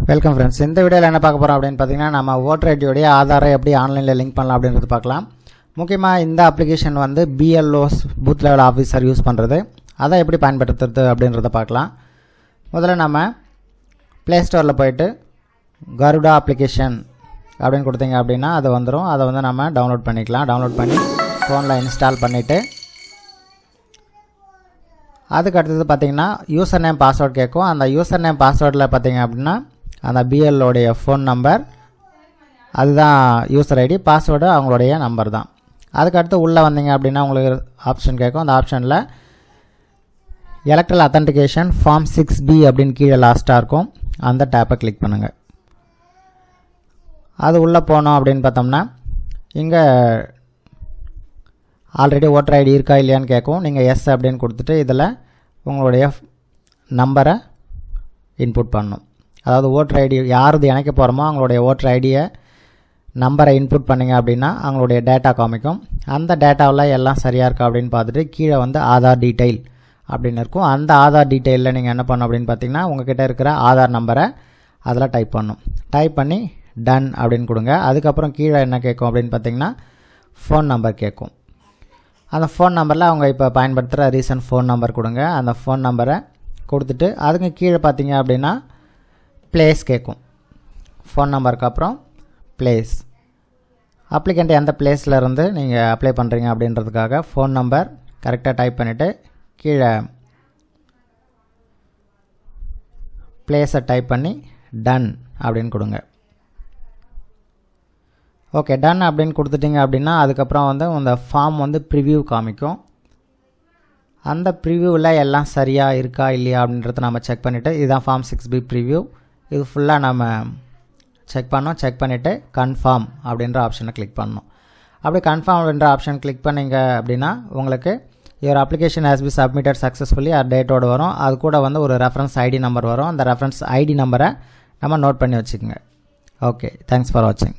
Welcome friends. இந்த வீடியோவில் என்ன பார்க்க போகிறோம் அப்படின்னு பார்த்தீங்கன்னா, நம்ம ஓட்டர் ஐடியோடைய ஆதாரை எப்படி ஆன்லைனில் லிங்க் பண்ணலாம் அப்படின்றது பார்க்கலாம். முக்கியமாக இந்த அப்ளிகேஷன் வந்து BLOs booth level officer use பண்ணுறது, அதை எப்படி பயன்படுத்துறது அப்படின்றத பார்க்கலாம். முதல்ல நம்ம ப்ளே ஸ்டோரில் போய்ட்டு கருடா அப்ளிகேஷன் அப்படின்னு கொடுத்தீங்க அப்படின்னா அது வந்துடும். அதை வந்து நம்ம டவுன்லோட் பண்ணிக்கலாம். டவுன்லோட் பண்ணி ஃபோனில் இன்ஸ்டால் பண்ணிவிட்டு அதுக்கு அடுத்தது பார்த்திங்கன்னா யூசர் நேம் பாஸ்வேர்ட் கேட்கும். அந்த யூசர் நேம் பாஸ்வேர்டில் பார்த்திங்க அப்படின்னா அந்த பிஎல்லோடைய ஃபோன் நம்பர், அதுதான் யூசர் ஐடி, பாஸ்வேர்டு அவங்களுடைய நம்பர் தான். அதுக்கடுத்து உள்ளே வந்தீங்க அப்படின்னா உங்களுக்கு ஆப்ஷன் கேட்கும். அந்த ஆப்ஷனில் எலக்ட்ரல் அத்தன்டிகேஷன் ஃபார்ம் 6B அப்படின்னு கீழே லாஸ்ட்டாக இருக்கும். அந்த டேப்பை கிளிக் பண்ணுங்கள். அது உள்ளே போனோம் அப்படின்னு பார்த்தோம்னா இங்கே ஆல்ரெடி ஓட்டர் ஐடி இருக்கா இல்லையான்னு கேட்கும். நீங்கள் எஸ் அப்படின்னு கொடுத்துட்டு இதில் உங்களுடைய நம்பரை இன்புட் பண்ணணும். அதாவது ஓட்டர் ஐடி யாரது இணைக்க போகிறோமோ அவங்களுடைய ஓட்டர் ஐடியை நம்பரை இன்புட் பண்ணிங்க அப்படின்னா அவங்களுடைய டேட்டா காமிக்கும். அந்த டேட்டாவில் எல்லாம் சரியாக இருக்கா அப்படின்னு பார்த்துட்டு கீழே வந்து ஆதார் டீட்டெயில் அப்படின்னு இருக்கும். அந்த ஆதார் டீட்டெயிலில் நீங்கள் என்ன பண்ணணும் அப்படின்னு பார்த்தீங்கன்னா உங்கள்கிட்ட இருக்கிற ஆதார் நம்பரை அதில் டைப் பண்ணணும். டைப் பண்ணி டன் அப்படின்னு கொடுங்க. அதுக்கப்புறம் கீழே என்ன கேட்கும் அப்படின்னு பார்த்தீங்கன்னா ஃபோன் நம்பர் கேட்கும். அந்த ஃபோன் நம்பரில் அவங்க இப்போ பயன்படுத்துகிற ரீசன்ட் ஃபோன் நம்பர் கொடுங்க. அந்த ஃபோன் நம்பரை கொடுத்துட்டு அதுக்கு கீழே பார்த்தீங்க அப்படின்னா ப்ளேஸ் கேட்கும். ஃபோன் நம்பருக்கு அப்புறம் ப்ளேஸ், அப்ளிகண்ட் எந்த பிளேஸில் இருந்து நீங்கள் அப்ளை பண்ணுறீங்க அப்படின்றதுக்காக ஃபோன் நம்பர் கரெக்டாக டைப் பண்ணிவிட்டு கீழே ப்ளேஸை டைப் பண்ணி டன் அப்படின்னு கொடுங்க. ஓகே, டன் அப்படின்னு கொடுத்துட்டிங்க அப்படின்னா அதுக்கப்புறம் வந்து இந்த ஃபார்ம் வந்து ப்ரிவ்யூ காமிக்கும். அந்த ப்ரிவ்யூவில் எல்லாம் சரியாக இருக்கா இல்லையா அப்படின்றத நம்ம செக் பண்ணிவிட்டு, இதுதான் ஃபார்ம் 6B ப்ரிவ்யூ, இது ஃபுல்லாக நம்ம செக் பண்ணோம். செக் பண்ணிவிட்டு கன்ஃபார்ம் அப்படின்ற ஆப்ஷனை கிளிக் பண்ணணும். அப்படி கன்ஃபார்ம் அப்படின்ற ஆப்ஷன் கிளிக் பண்ணிங்க அப்படின்னா உங்களுக்கு your application has be submitted successfully டேட்டோடு வரும். அது கூட வந்து ஒரு ரெஃபரன்ஸ் ஐடி நம்பர் வரும். அந்த ரெஃபரன்ஸ் ஐடி நம்பரை நம்ம நோட் பண்ணி வச்சுக்கோங்க. ஓகே, தேங்க்ஸ் ஃபார் வாட்சிங்.